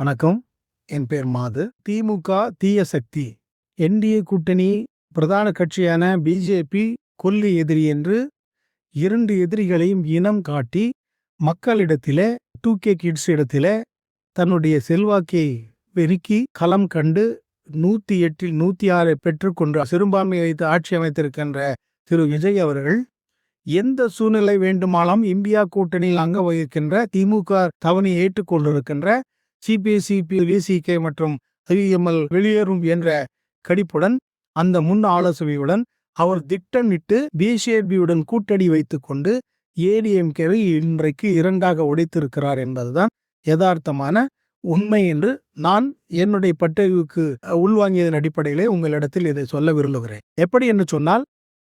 வணக்கம். என் பேர் மாது. திமுக தீய சக்தி. என்டிஏ கூட்டணி பிரதான கட்சியான பிஜேபி கொள்ளை எதிரி என்று 2 எதிரிகளையும் இனம் காட்டி மக்களிடத்திலே 2K கிட்ஸ் இடத்திலே தன்னுடைய செல்வாக்கை பெருக்கி களம் கண்டு 108இல் 106 பெற்றுக்கொண்டு சிறுபான்மை வைத்து ஆட்சி அமைத்திருக்கின்ற திரு விஜய் அவர்கள் எந்த சூழ்நிலை வேண்டுமானாலும் இந்தியா கூட்டணியில் அங்க வகிக்கின்ற திமுக தவணை ஏற்றுக்கொண்டிருக்கின்ற சிபிஐ, விசிகே மற்றும் ஐஎம்எல் வெளியேறும் என்ற கடிப்புடன் அந்த முன் ஆலோசனையுடன் அவர் திட்டமிட்டு பிஜேபியுடன் கூட்டணி வைத்துக் கொண்டு ஏடிஎம்கேவை இன்றைக்கு 2ஆக உடைத்திருக்கிறார் என்பதுதான் யதார்த்தமான உண்மை என்று நான் என்னுடைய பட்டறிவுக்கு உள்வாங்கியதன் அடிப்படையிலே உங்களிடத்தில் இதை சொல்ல விரும்புகிறேன். எப்படி என்று சொன்னால்,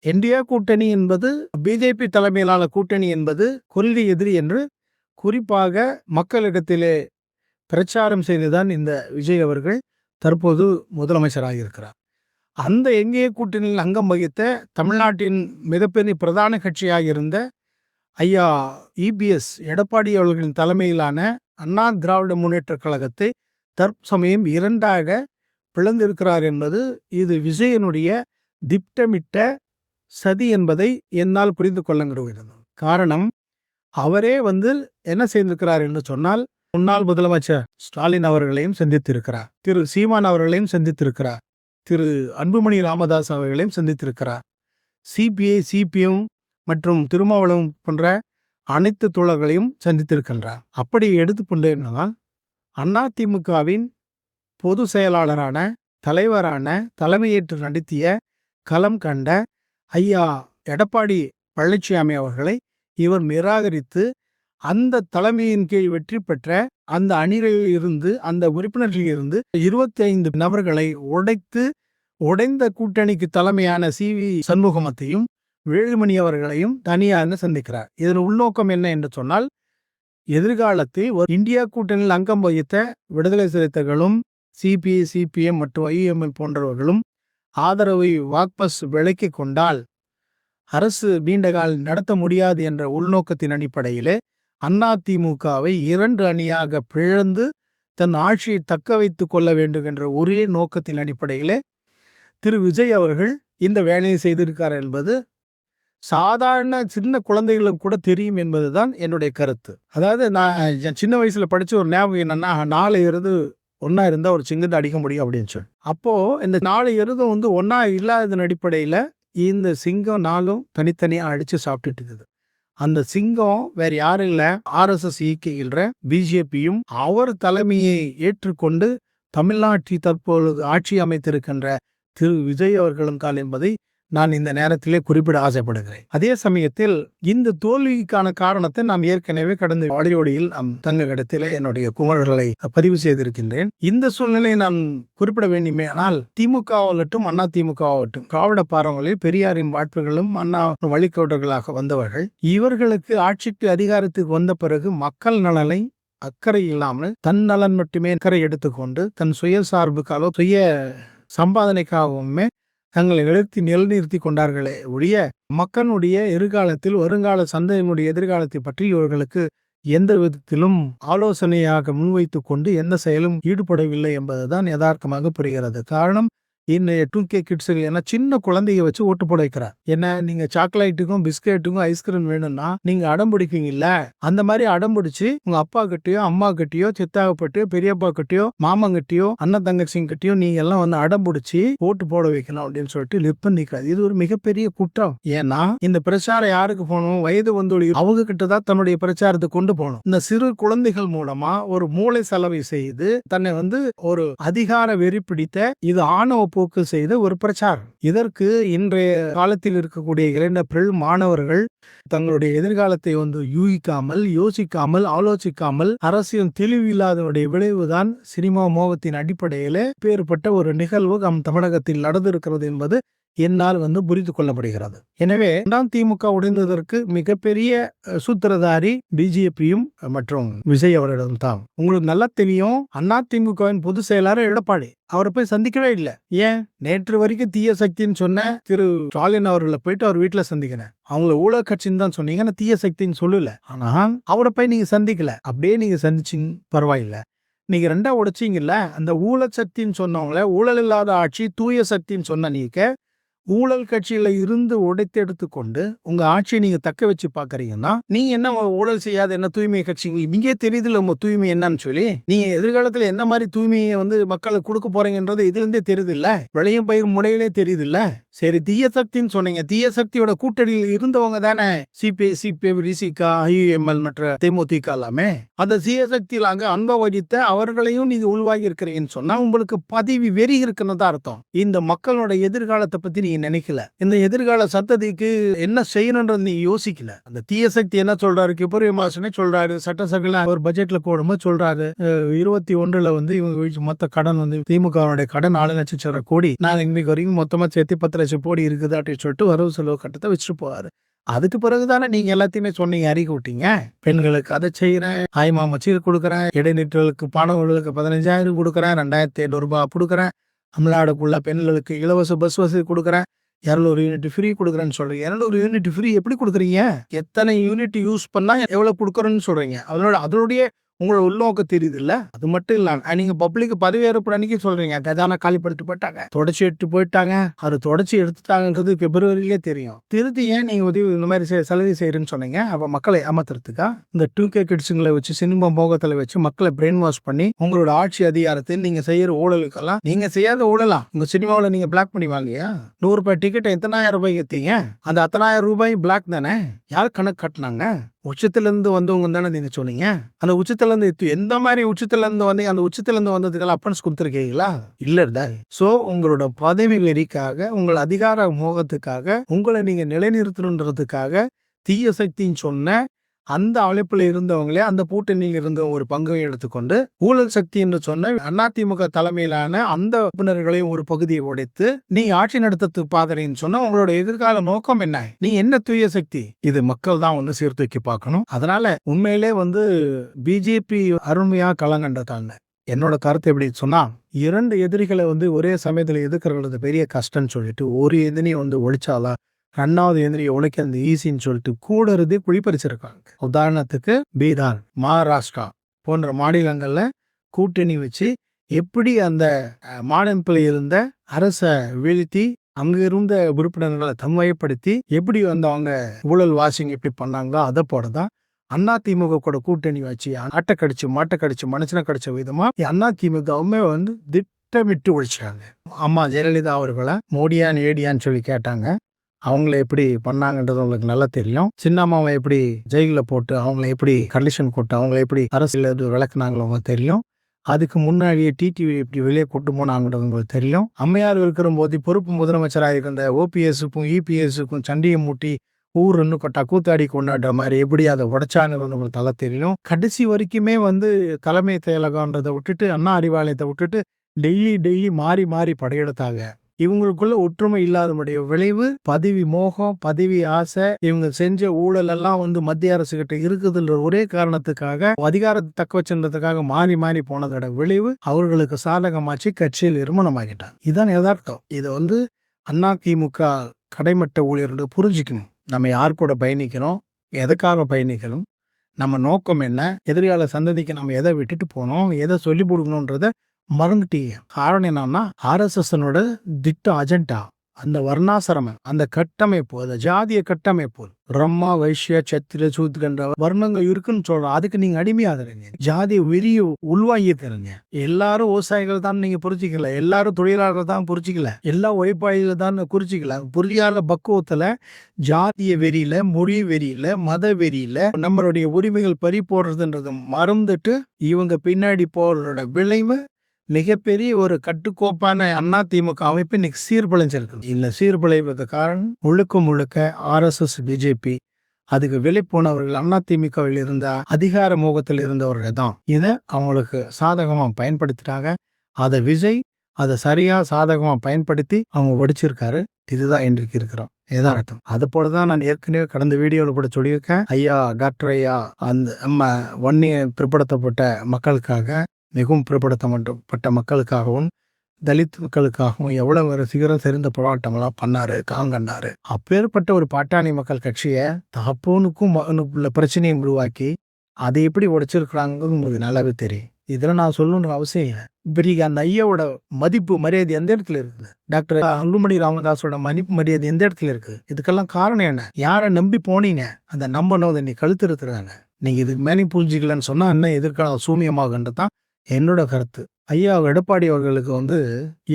இந்தியா கூட்டணி என்பது பிஜேபி தலைமையிலான கூட்டணி என்பது கொள்கை எதிரி என்று குறிப்பாக மக்களிடத்திலே பிரச்சாரம் செய்துதான் இந்த விஜய் அவர்கள் தற்போது முதலமைச்சராக இருக்கிறார். அந்த என்டிஏ கூட்டணியில் அங்கம் வகித்த தமிழ்நாட்டின் மிகப்பெரிய பிரதான கட்சியாக இருந்த ஐயா இபிஎஸ் எடப்பாடி அவர்களின் தலைமையிலான அண்ணா திராவிட முன்னேற்ற கழகத்தை தற்சமயம் 2ஆக பிளந்திருக்கிறார் என்பது இது விஜயனுடைய திட்டமிட்ட சதி என்பதை என்னால் புரிந்து கொள்ள முடிகிறது. காரணம், அவரே என்ன செய்திருக்கிறார் என்று சொன்னால், முன்னாள் முதலமைச்சர் ஸ்டாலின் அவர்களையும் சந்தித்திருக்கிறார், திரு சீமான் அவர்களையும் சந்தித்திருக்கிறார், திரு அன்புமணி ராமதாஸ் அவர்களையும் சந்தித்திருக்கிறார், சிபிஐ, சிபிஎம் மற்றும் திருமாவளவன் போன்ற அனைத்து தோழர்களையும் சந்தித்திருக்கின்றார். அப்படி எடுத்துக்கொண்டேனால் அதிமுகவின் பொது செயலாளரான தலைவரான தலைமையேற்று நடத்திய களம் கண்ட ஐயா எடப்பாடி பழனிசாமி அவர்களை இவர் நிராகரித்து அந்த தலைமையின் கீழ் வெற்றி பெற்ற அந்த அணிகளில் இருந்து அந்த உறுப்பினர்களில் இருந்து 25 நபர்களை உடைந்த கூட்டணிக்கு தலைமையான CV சண்முகத்தையும் வேலுமணி அவர்களையும் தனியாக சந்திக்கிறார். இதன் உள்நோக்கம் என்ன என்று சொன்னால், எதிர்காலத்தில் ஒரு இந்தியா கூட்டணியில் அங்கம் வகித்த விடுதலை சிறுத்தைகளும் சிபிஐ, சிபிஎம் மற்றும் ஐஎம்எல் போன்றவர்களும் ஆதரவை வாபஸ் விலக்கி கொண்டால் அரசு நீண்டகால் நடத்த முடியாது என்ற உள்நோக்கத்தின் அடிப்படையிலே அதிமுகவை 2 அணியாக பிளந்து தன் ஆட்சியை தக்க வைத்துக் கொள்ள வேண்டும் என்ற ஒரே நோக்கத்தின் அடிப்படையிலே திரு விஜய் அவர்கள் இந்த வேலையை செய்திருக்கார் என்பது சாதாரண சின்ன குழந்தைகளுக்கு கூட தெரியும் என்பதுதான் என்னுடைய கருத்து. அதாவது நான் சின்ன வயசுல படிச்ச ஒரு ஞாபகம் என்னன்னா, 4 எருது ஒன்னா இருந்தா ஒரு சிங்கத்தை அடிக்க முடியும் அப்படின்னு சொல்லி. அப்போ இந்த 4 எருதும் ஒன்னா இல்லாததன் அடிப்படையில இந்த சிங்கம் 4ம் தனித்தனியா அடிச்சு சாப்பிட்டுட்டு இருக்குது. அந்த சிங்கம் வேற யாரும் இல்ல, RSS இயக்குகின்ற பிஜேபியும் அவர் தலைமையை ஏற்றுக்கொண்டு தமிழ்நாட்டில் தற்பொழுது ஆட்சி அமைத்திருக்கின்ற திரு விஜய் அவர்களும் தான் என்பதை நான் இந்த நேரத்திலே குறிப்பிட ஆசைப்படுகிறேன். அதே சமயத்தில் இந்த தோல்விக்கான காரணத்தை நாம் ஏற்கனவே கடந்த ஆடியோடியில் தங்களிடத்திலே என்னுடைய குமரர்களை பதிவு செய்திருக்கின்றேன். இந்த சூழ்நிலையை நான் குறிப்பிட வேண்டுமே. ஆனால் திமுகவாகட்டும் அதிமுகவாகட்டும் திராவிட பாரம்பரிய பெரியாரின் வாய்ப்புகளும் அண்ணா வழிகோட்டர்களாக வந்தவர்கள், இவர்களுக்கு ஆட்சிக்கு அதிகாரத்துக்கு வந்த பிறகு மக்கள் நலனை அக்கறை இல்லாமல் தன் நலன் மட்டுமே அக்கறை எடுத்துக்கொண்டு தன் சுயசார்புக்காக சுய சம்பாதனைக்காகவுமே தங்களை நிலைநிறுத்தி கொண்டார்களே ஒழிய மக்களுடைய எதிர்காலத்தில் வருங்கால சந்ததியினுடைய எதிர்காலத்தை பற்றி இவர்களுக்கு எந்த விதத்திலும் ஆலோசனையாக முன்வைத்துக் கொண்டு எந்த செயலும் ஈடுபடவில்லை என்பதுதான் யதார்த்தமாக புரிகிறது. காரணம், இன்னைய 2K கிட்ஸுகள் என்ன சின்ன குழந்தைய வச்சு ஓட்டு போட வைக்கிறார். என்ன, நீங்க சாக்லேட்டுக்கும் பிஸ்கெட்டுக்கும் ஐஸ்கிரீம் வேணும்னா நீங்க அடம்பிடிக்கீங்கல்ல, அந்த மாதிரி அடம்பிடிச்சு உங்க அப்பா கிட்டயோ அம்மா கிட்டயோ சித்தாகப்பட்டியோ பெரியப்பா கிட்டயோ மாமங்கிட்டயோ அண்ணன் தங்கச்சிங்க கிட்டயோ நீங்க எல்லாம் அடம்பிடிச்சு ஓட்டு போட வைக்கணும் அப்படின்னு சொல்லிட்டு நிர்பந்திக்கிறார். இது ஒரு மிகப்பெரிய குற்றம். ஏன்னா இந்த பிரச்சாரம் யாருக்கு போகணும், வயது அவங்க கிட்டதான் தன்னுடைய பிரச்சாரத்தை கொண்டு போகணும். இந்த சிறு குழந்தைகள் மூலமா ஒரு மூளை செலவை செய்து தன்னை ஒரு அதிகார வெறி பிடித்த இது ஆணவ போக்கு செய்த ஒரு பிரச்சாரம். இதற்கு இன்றைய காலத்தில் இருக்கக்கூடிய இளைஞர்கள் மாணவர்கள் தங்களுடைய எதிர்காலத்தை யூகிக்காமல் யோசிக்காமல் ஆலோசிக்காமல் அரசியல் தெளிவு இல்லாதனுடைய விளைவுதான் சினிமா மோகத்தின் அடிப்படையிலே பேர்பட்ட ஒரு நிகழ்வு நம் தமிழகத்தில் நடந்திருக்கிறது என்பது என்னால் புரிந்து கொள்ளப்படுகிறது. எனவே திமுக உடைந்ததற்கு மிகப்பெரிய சூத்திரதாரி பிஜேபியும் மற்றும் விஜய் அவரிடம் தான். உங்களுக்கு நல்லா தெரியும், அதிமுகவின் பொதுச் செயலாளர் எடப்பாடி அவரை போய் சந்திக்கவே இல்லை. ஏன்? நேற்று வரைக்கும் தீய சக்தின்னு சொன்ன திரு ஸ்டாலின் அவர்களை போயிட்டு அவர் வீட்டுல சந்திக்கிறேன். அவங்கள ஊழல் கட்சின்னு தான் சொன்னீங்க, தீய சக்தின்னு சொல்லல. ஆனா அவரை போய் நீங்க சந்திக்கல. அப்படியே நீங்க சந்திச்சிங்க பரவாயில்ல. நீங்க 2ஆ உடைச்சீங்கல்ல. அந்த ஊழல் சக்தின்னு சொன்னவங்கள, ஊழல் இல்லாத ஆட்சி, தூய சக்தின்னு சொன்ன நீங்க, ஊழல் கட்சியில இருந்து உடைத்தெடுத்து கொண்டு உங்க ஆட்சியை நீங்க தக்க வச்சு பாக்குறீங்கன்னா, நீங்க என்ன ஊழல் செய்யாத என்ன தூய்மை கட்சி? இங்கே தெரியுதுல்ல உங்க தூய்மை என்னன்னு சொல்லி. நீங்க எதிர்காலத்துல என்ன மாதிரி தூய்மையை மக்களுக்கு கொடுக்க போறீங்கன்றது இதுல இருந்தே தெரியுது இல்ல. விளையும் பயிர் முறையிலே தெரியுது இல்ல. சரி, தீய சக்தின்னு சொன்னீங்க. தீய சக்தியோட கூட்டணியில் இருந்தவங்க தானே சிபிஐ, சிபிஎம், விசிக, ஐயுஎம்எல் மற்ற தேமுதிக எல்லாமே. அந்த தீய சக்தியில் அங்க அன்பை வகித்த அவர்களையும் நீங்க உள்வாகி இருக்கிறீங்கன்னு சொன்னா உங்களுக்கு பதவி வெறி இருக்குன்னு தான் அர்த்தம். இந்த மக்களோட எதிர்காலத்தை பத்தி நீங்க நினைக்கல. இந்த எதிர்கால சந்ததிக்கு என்ன செய்யணும்ன்றது நீங்க யோசிக்கல. அந்த தீய சக்தி என்ன சொல்றாரு? பிப்ரவரி மாசமே சொல்றாரு, சட்டசபையில அவர் பட்ஜெட்ல போடும்போது சொல்றாரு, 21 இவங்க மொத்த கடன் திமுகவுடைய கடன் 4,00,000 கோடி. நான் இன்னைக்கு வரைக்கும் மொத்தமா சேர்த்து 10,00,000 கோடி இருக்குது அப்படின்னு சொல்லிட்டு வரவு செலவு கட்டத்தை வச்சுட்டு போவாரு. அதுக்கு பிறகுதானே நீங்க எல்லாத்தையுமே சொன்னீங்க, அறிக்கை விட்டீங்க. பெண்களுக்கு அதை செய்யறேன், ஆய்மாமச்சு கொடுக்குறேன், இடைநிற்றலுக்கு பணங்களுக்கு 15,000 கொடுக்குறேன், 2,500 ரூபாய் கொடுக்குறேன், தமிழ்நாடுக்குள்ள பெண்களுக்கு இலவச பஸ் வசதி கொடுக்குறேன், 200 யூனிட் ஃப்ரீ கொடுக்குறேன்னு சொல்றீங்க. 200 யூனிட் ஃப்ரீ எப்படி கொடுக்குறீங்க? எத்தனை யூனிட் யூஸ் பண்ணா எவ்வளவு கொடுக்குறேன்னு சொல்றீங்க. அதனுடைய உங்களோட உள்நோக்கம் தெரியுது இல்ல. அது மட்டும் இல்ல, நீங்க பப்ளிக் பதவியேற்பு அன்னைக்கு சொல்றீங்க கஜானா காலிப்படுத்தி போயிட்டாங்க, தொடச்சி எடுத்து போயிட்டாங்க. அது தொடச்சி எடுத்துட்டாங்கிறது பிப்ரவரியிலே தெரியும். திருத்தி ஏன் நீங்க இந்த மாதிரி சலுகை செய்யறேன்னு சொன்னீங்க? அப்ப மக்களை ஏமாத்துறதுக்கா? இந்த 2K கிட்ஸுங்களை வச்சு, சினிமா மோகத்துல வச்சு மக்களை பிரெயின் வாஷ் பண்ணி உங்களோட ஆட்சி அதிகாரத்தை நீங்க செய்யற ஊழலுக்கெல்லாம், நீங்க செய்யாத ஊழலா உங்க சினிமாவில் நீங்க பிளாக் பண்ணி வாங்கியா? 100 ரூபாய் டிக்கெட் எத்தனாயிரம் ரூபாய் ஏத்தீங்க? அந்த 10,000 ரூபாய் பிளாக் தானே. யார் கணக்கு கட்டினாங்க? உச்சத்துல இருந்து வந்தவங்க தானே நீங்க சொன்னீங்க. அந்த உச்சத்துல இருந்து எந்த மாதிரி உச்சத்துல இருந்து வந்து அந்த உச்சத்துல இருந்து வந்ததுக்கெல்லாம் அப்பன்ஸ் கொடுத்துருக்கீங்களா? இல்ல. சோ உங்களோட பதவி வெறிக்காக, உங்கள் அதிகார மோகத்துக்காக, உங்களை நீங்க நிலைநிறுத்தணுன்றதுக்காக தீய சக்தின்னு சொன்ன அந்த அழைப்புல இருந்தவங்களே அந்த கூட்டணியில் இருந்த ஒரு பங்கை எடுத்துக்கொண்டு ஊழல் சக்தி என்று சொன்ன அதிமுக தலைமையிலான அந்த உறுப்பினர்களையும் ஒரு பகுதியை உடைத்து நீ ஆட்சி நடத்துறதுக்கு பாதறின்னு சொன்னா உங்களோட எதிர்கால நோக்கம் என்ன? நீ என்ன தூய சக்தி? இது மக்கள் தான் சீர்தூக்கி பார்க்கணும். அதனால உண்மையிலே பிஜேபி அருமையா களங்கண்டதாங்க. என்னோட கருத்து எப்படி சொன்னா, 2 எதிரிகளை ஒரே சமயத்துல எதிர்க்கிறது பெரிய கஷ்டம்னு சொல்லிட்டு ஒரு எதிரி ஒழிச்சாலா 2வது எதிரியை உழைக்கிறது ஈஸின்னு சொல்லிட்டு கூட இருந்தே குழிப்பறிச்சிருக்காங்க. உதாரணத்துக்கு பீகார், மகாராஷ்டிரா போன்ற மாநிலங்கள்ல கூட்டணி வச்சு எப்படி அந்த மாநிலத்தில் இருந்த அரசை வீழ்த்தி அங்க இருந்த உறுப்பினர்களை தன்மைப்படுத்தி எப்படி அவங்க ஊழல் வாஷிங் எப்படி பண்ணாங்களோ அதை போடதான் அதிமுக கூட கூட்டணி வச்சு ஆட்டை கடிச்சு மாட்டை கடிச்சு மனுஷனை கடிச்ச விதமா அதிமுகவுமே திட்டமிட்டு ஒழிச்சாங்க. அம்மா ஜெயலலிதா அவர்களை மோடியான் ஏடியான்னு சொல்லி கேட்டாங்க. அவங்கள எப்படி பண்ணாங்கன்றது உங்களுக்கு நல்லா தெரியும். சின்னம்மாவை எப்படி ஜெயிலில் போட்டு அவங்கள எப்படி கண்டிஷன் போட்டு அவங்கள எப்படி அரசியல் விளக்குனாங்களோ உங்களுக்கு தெரியும். அதுக்கு முன்னாடியே டிடிவி எப்படி வெளியே கொண்டு போனாங்கன்றது உங்களுக்கு தெரியும். அம்மையார் இருக்கிற போது பொறுப்பு முதலமைச்சராக இருந்த ஓபிஎஸ்க்கும் இபிஎஸ்க்கும் சண்டையை மூட்டி ஊர் இன்னும் கொட்டா கூத்தாடி கொண்டாடுற மாதிரி எப்படி அதை உடைச்சாங்கிறது உங்களுக்கு நல்லா தெரியும். கடைசி வரைக்குமே தலைமை செயலகன்றதை விட்டுட்டு அண்ணா அறிவாலயத்தை விட்டுட்டு டெய்லி மாறி மாறி படையெடுத்தாங்க. இவங்களுக்குள்ள ஒற்றுமை இல்லாதனுடைய விளைவு பதவி மோகம், பதவி ஆசை, இவங்க செஞ்ச ஊழல் எல்லாம் மத்திய அரசு கிட்ட இருக்குதுன்ற ஒரே காரணத்துக்காக அதிகாரத்தை தக்க வச்சிருந்ததுக்காக மாறி மாறி போனதோட விளைவு அவர்களுக்கு சாதகமாச்சு, கட்சியில் இருமணமாகிட்டாங்க. இதுதான் யதார்த்தம். இதை அதிமுக கடைமட்ட ஊழியர்கள் புரிஞ்சுக்கணும். நம்ம யார் கூட பயணிக்கணும், எதுக்காக பயணிக்கணும், நம்ம நோக்கம் என்ன, எதிர்கால சந்ததிக்கு நம்ம எதை விட்டுட்டு போனோம், எதை சொல்லி கொடுக்கணும்ன்றத மறந்துட்டீங்க. காரணம் என்னன்னா RSS திட்ட அஜெண்டா, அந்த வர்ணாசிரமம், அந்த கட்டமைப்பு, அந்த ஜாதிய கட்டமைப்பு, பிரம்மா வைஷ்ய சத்திர சூத்ரன்ற வர்ணங்கள் இருக்குன்னு சொல்றோம். அதுக்கு நீங்க அடிமையாகிறீங்க. ஜாதிய வெறிய உள்வாங்கிக்கிறீங்க. எல்லாரும் விவசாயிகள் தான் நீங்க புரிஞ்சிக்கல, எல்லாரும் தொழிலாளர்கள் தான் புரிஞ்சிக்கல, எல்லா உழைப்பாளிகள் தான் புரிஞ்சிக்கல. புரியாத பக்குவத்துல ஜாதிய வெறியில, மொழி வெறியில, மத வெறியில நம்மளுடைய உரிமைகள் பறி போடுறதுன்றது மறந்துட்டு இவங்க பின்னாடி போறதோட விளைவு மிகப்பெரிய ஒரு கட்டுக்கோப்பான அதிமுக அமைப்பு இன்னைக்கு சீர்குலைஞ்சிருக்கு. இந்த சீர்குலைவது காரணம் முழுக்க RSS, பிஜேபி, அதுக்கு வெளி போனவர்கள் அதிமுகவில் இருந்த அதிகார மோகத்தில் இருந்தவர்கள் தான். இதை அவங்களுக்கு சாதகமா பயன்படுத்திட்டாங்க. அதை விஜய் அதை சரியா சாதகமா பயன்படுத்தி அவங்க ஒடிச்சிருக்காரு. இதுதான் இன்றைக்கு இருக்கிறோம் யதார்த்தம். அது போலதான் நான் ஏற்கனவே கடந்த வீடியோவில் கூட சொல்லியிருக்கேன். டாக்டர் ஐயா அந்த நம்ம வன்னிய பிற்படுத்தப்பட்ட மக்களுக்காக, மிகவும் பிற்படுத்தப்பட்ட மக்களுக்காகவும், தலித் மக்களுக்காகவும் எவ்வளவு சிகரம் தெரிந்த போராட்டம்லாம் பண்ணாரு, காங்கன்னாரு. அப்பேற்பட்ட ஒரு பாட்டாளி மக்கள் கட்சியை தகப்பனுக்கும் மகனுக்குள்ள பிரச்சனையை உருவாக்கி அதை எப்படி உடைச்சிருக்கிறாங்கிறது உங்களுக்கு நல்லாவே தெரியும். இதெல்லாம் நான் சொல்லணுன்ற அவசியம் இல்லை. இப்படிக்கு அந்த ஐயாவோட மதிப்பு மரியாதை எந்த இடத்துல இருக்குது? டாக்டர் அன்புமணி ராமதாஸோட மதிப்பு மரியாதை எந்த இடத்துல இருக்குது? இதுக்கெல்லாம் காரணம் என்ன? யாரை நம்பி போனீங்க? அந்த நம்பணும், அதை நீ கழுத்துருக்குறாங்க. நீங்க இதுக்கு மேலே புரிஞ்சுக்கலன்னு சொன்னா இன்னும் எதிர்காலம் சூனியமாகன்றது தான் என்னோட கருத்து. ஐயா எடப்பாடி அவர்களுக்கு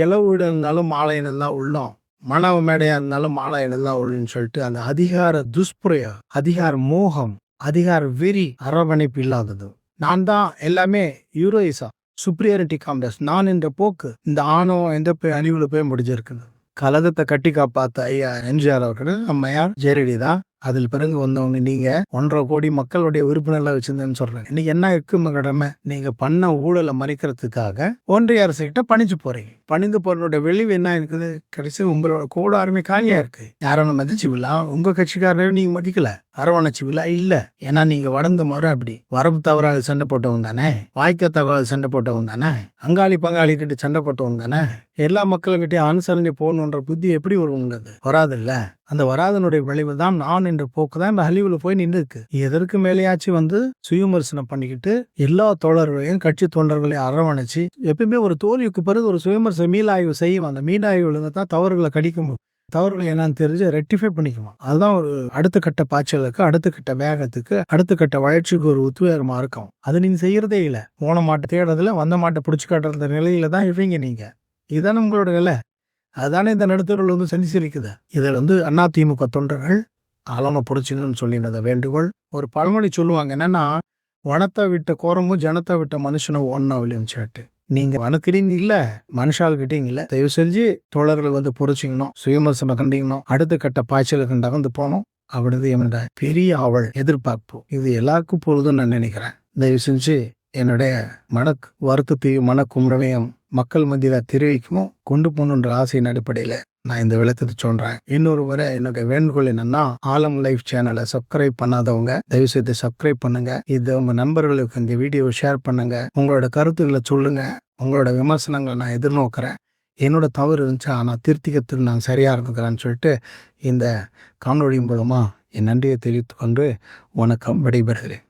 இளவுட இருந்தாலும் மாலையினர் தான் உள்ளோம், மணவ மேடையா இருந்தாலும் மாலையினர் தான் உள்ளுன்னு சொல்லிட்டு அந்த அதிகார துஷ்பிரயோகம், அதிகார மோகம், அதிகார வெறி, அரவணைப்பு இல்லாதது. நான் தான் எல்லாமே யூரோயிசா, சுப்ரியாரிட்டி காம்ப்ளெக்ஸ், நான் என்ற போக்கு, இந்த ஆணவம் எந்த அழிவுல போய் முடிஞ்சிருக்குது. கலகத்தை கட்டி காப்பாத்த ஐயா எம்ஜிஆர் அவர்கள், அம்மையார் ஜெயலலிதா, அதில் பிறகு வந்தவங்க நீங்க 1.5 கோடி மக்களுடைய உறுப்பினர்களை வச்சிருந்தேன்னு சொல்றேன். இன்னைக்கு என்ன இருக்கு கடமை? நீங்க பண்ண ஊழலை மறைக்கிறதுக்காக ஒன்றிய அரசு கிட்ட பணிஞ்சு போறீங்க. பணிந்து போறனுடைய விளைவு என்ன இருக்குது? கடைசி உங்களோட கூடாரமே காலியா இருக்கு. யாரும் மதிச்சு விழா உங்க கட்சிக்காரரையும் நீங்க மதிக்கல, அரவணைச்சு விழா இல்ல. ஏன்னா நீங்க வளர்ந்த முறை அப்படி. வரப்பு தவறாக சண்டை போட்டவங்க தானே, வாய்க்க தகவல் சண்டை போட்டவங்க தானே, அங்காளி பங்காளி கிட்ட சண்டை போட்டவங்க தானே. எல்லா மக்கள்கிட்டையும் அனுசரணை போகணுன்ற புத்தி எப்படி வருங்கிறது? வராது. அந்த வராதனுடைய விளைவு தான் நான் என்ற போக்கு தான் இந்த அழிவுல போய் நின்று இருக்கு. எதற்கு மேலேயாச்சும் சுயவிமர்சனம் பண்ணிக்கிட்டு எல்லா தோழர்களையும் கட்சி தொண்டர்களையும் அரவணைச்சு, எப்பயுமே ஒரு தோல்விக்கு பிறகு ஒரு சுயவிமர்சன மீளாய்வு செய்யும். அந்த மீளாய்வுல தான் தவறுகளை கடிக்கும், தவறுகளை என்னன்னு தெரிஞ்சு ரெக்டிஃபை பண்ணிக்குவோம். அதுதான் ஒரு அடுத்த கட்ட பாய்ச்சலுக்கு, அடுத்த கட்ட வேகத்துக்கு, அடுத்த கட்ட வளர்ச்சிக்கு ஒரு உத்வேகமா இருக்கும். அது நீங்க செய்யறதே இல்லை. போன மாட்டை தேடுறதுல வந்த மாட்டை பிடிச்சி காட்டுற நிலையில தான் இருப்பீங்க நீங்க. இதுதானே உங்களோட நிலை. அதுதானே இந்த நடுத்தரில் சந்திச்சிருக்குது. இதில் அதிமுக தொண்டர்கள் ஆழமா புடிச்சுன்னு சொல்லினத வேண்டுகோள். ஒரு பழமொழி சொல்லுவாங்க, என்னன்னா வனத்தை விட்ட கோரமும் ஜனத்தை விட்ட மனுஷனும் ஒன்னா விளையாட்டு. நீங்க வனக்கிறீங்க இல்ல, மனுஷால்கிட்டீங்க இல்ல. தயவு செஞ்சு தோழர்கள் புரிச்சிக்கணும், சுயமர்சனம் கண்டிக்கணும், அடுத்த கட்ட பாய்ச்சலுக்கு நகர்ந்து போனோம். அப்படின்றது என்னோட பெரிய அவள் எதிர்பார்ப்பு. இது எல்லாருக்கும் பொழுதுன்னு நான் நினைக்கிறேன். தயவு செஞ்சு என்னுடைய வருத்தத்தையும் மனக்குமுறவையும் மக்கள் மத்தியில தெரிவிக்கவும் கொண்டு போகணுன்ற ஆசையின் அடிப்படையில நான் இந்த விளக்கத்தை சொல்றேன். இன்னொரு முறை என்னோட வேண்டுகோள் என்னன்னா, ஆலம் லைஃப் சேனலை சப்ஸ்கிரைப் பண்ணாதவங்க தயவு செய்து சப்ஸ்கிரைப் பண்ணுங்க. இது உங்க நண்பர்களுக்கு இந்த வீடியோவை ஷேர் பண்ணுங்க. உங்களோட கருத்துக்களை சொல்லுங்க. உங்களோட விமர்சனங்களை நான் எதிர்நோக்கிறேன். என்னோட தவறு இருந்துச்சு, ஆனால் திருத்திக்கிறதுக்கு நான் சரியா இருந்துக்கிறேன்னு சொல்லிட்டு இந்த காணொளி மூலமா என் நன்றியை தெரிவித்துக் கொண்டு வணக்கம், விடைபெறுகிறேன்.